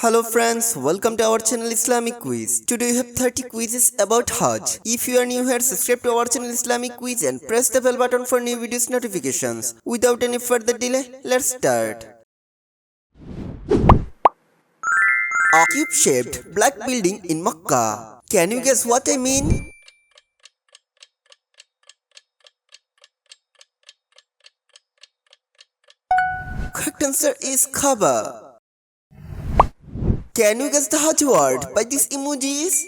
Hello friends, welcome to our channel Islamic Quiz. Today we have 30 quizzes about Hajj. If you are new here, subscribe to our channel Islamic Quiz and press the bell button for new videos notifications. Without any further delay, let's start. A cube-shaped black building in Makkah. Can you guess what I mean? Correct answer is Kaaba. Can you guess the Hajj word by these emojis?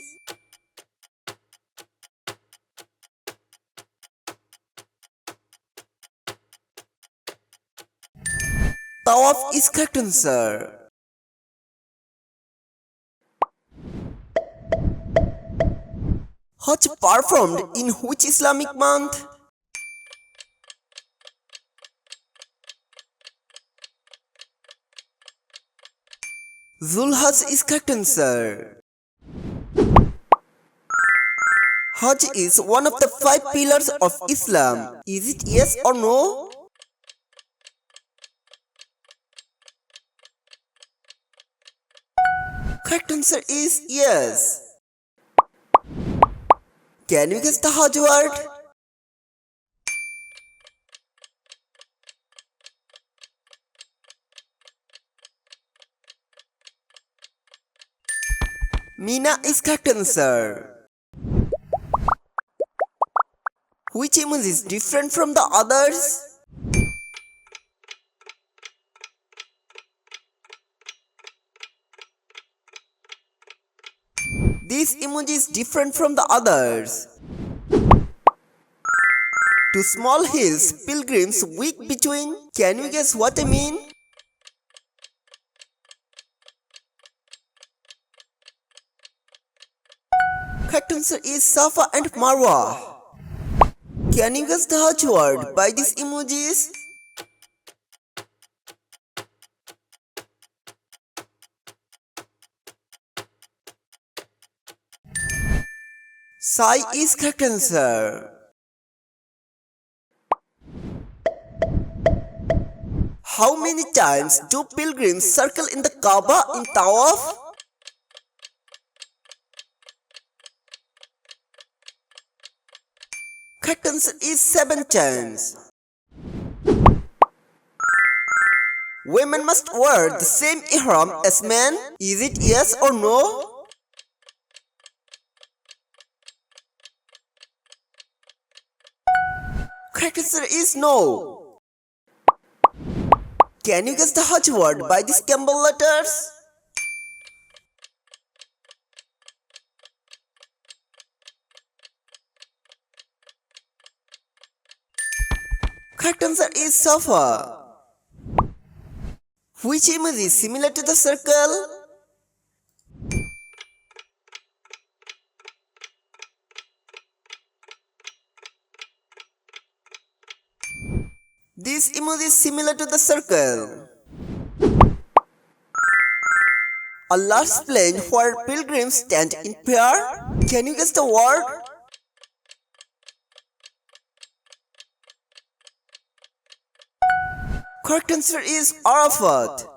Tawaf is correct answer. Hajj performed in which Islamic month? Zulhaj is correct answer. Hajj is one of the 5 pillars of Islam. Is it yes or no? Correct answer is yes. Can you guess the Hajj word? Mina is correct answer. Which emoji is different from the others? This emoji is different from the others. Two small hills pilgrims week between. Can you guess what I mean? Correct answer is Safa and Marwa. Can you guess the Hajj word by these emojis? Sai is correct answer. How many times do pilgrims circle in the Kaaba in Tawaf? Correct answer is 7 times. Women must wear the same ihram as men. Is it yes or no? Correct answer is no. Can you guess the Hajj word by these Campbell letters? Correct answer is Safa. Which emoji is similar to the circle? This emoji is similar to the circle. A large plain where pilgrims stand in prayer. Can you guess the word? Correct answer is Arafat.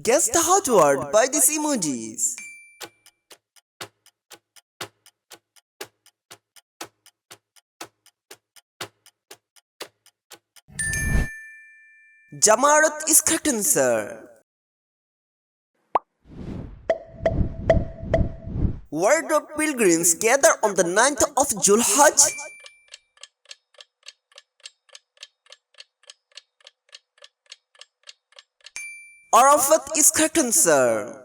Guess the Hajj word by these emojis. Jamarat is correct answer. Where do pilgrims gather on the 9th of Zulhaj? Arafat is correct answer.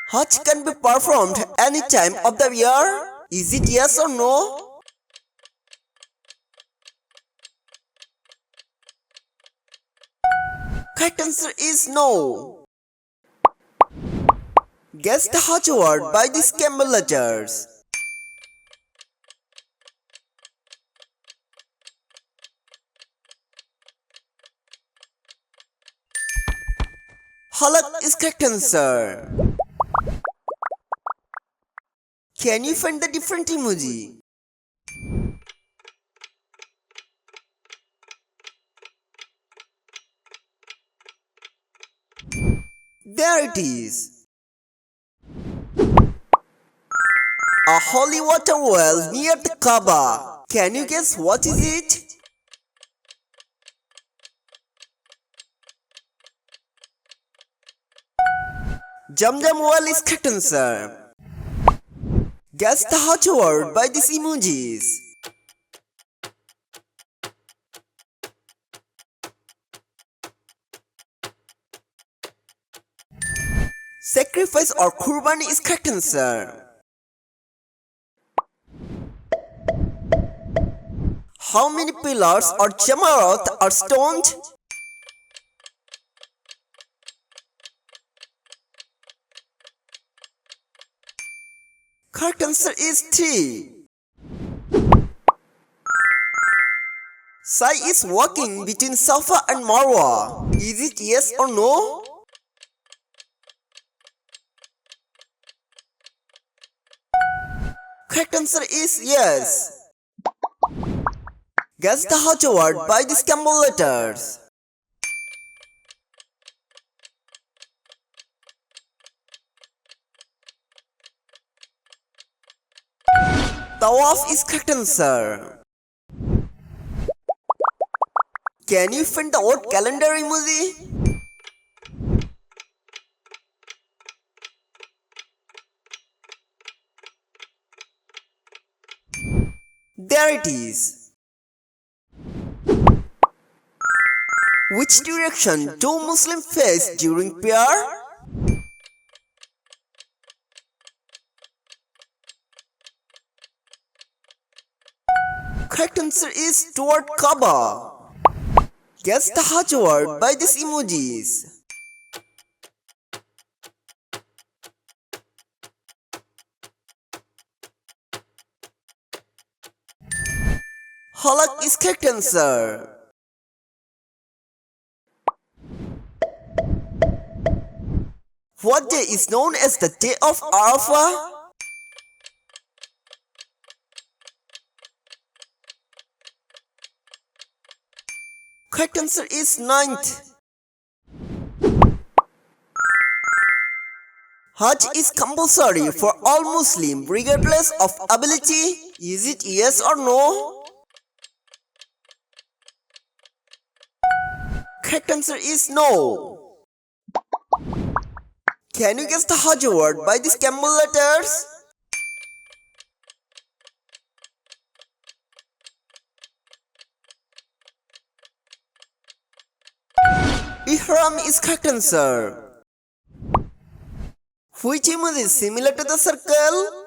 Hajj can be performed any time of the year. Is it yes or no? Correct answer is no. Guess the Hajj word by these Campbell letters. Halak is correct answer. Can you find the different emoji? There it is. A holy water well near the Kaaba. Can you guess what is it? Zamzam well is correct answer. Guess the Hajj word by these emojis. Sacrifice or Qurbani is correct answer. How many pillars or Jamarat are stoned? Correct answer is 3. Sai is walking between Safa and Marwa. Is it yes or no? Correct answer is yes. Guess the Hajj word by these Campbell letters. Tawaf is correct answer. Can you find the word calendar emoji? There it is. Which direction do Muslims face during prayer? Correct answer is toward Kaaba. Guess the Hajj word by these emojis. Halak is correct answer. What day is known as the day of Arafat? Correct answer is 9th. Hajj is compulsory for all Muslims regardless of ability. Is it yes or no? Correct answer is no. Can you guess the Hajj word by these Campbell letters? Ihram is correct answer. Which emoji is similar to the circle?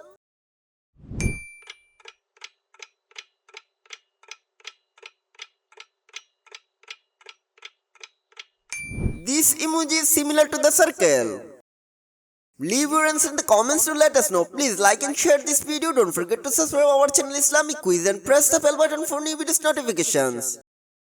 This emoji is similar to the circle. Leave your answer in the comments to let us know. Please like and share this video. Don't forget to subscribe our channel Islamic Quiz and press the bell button for new videos notifications.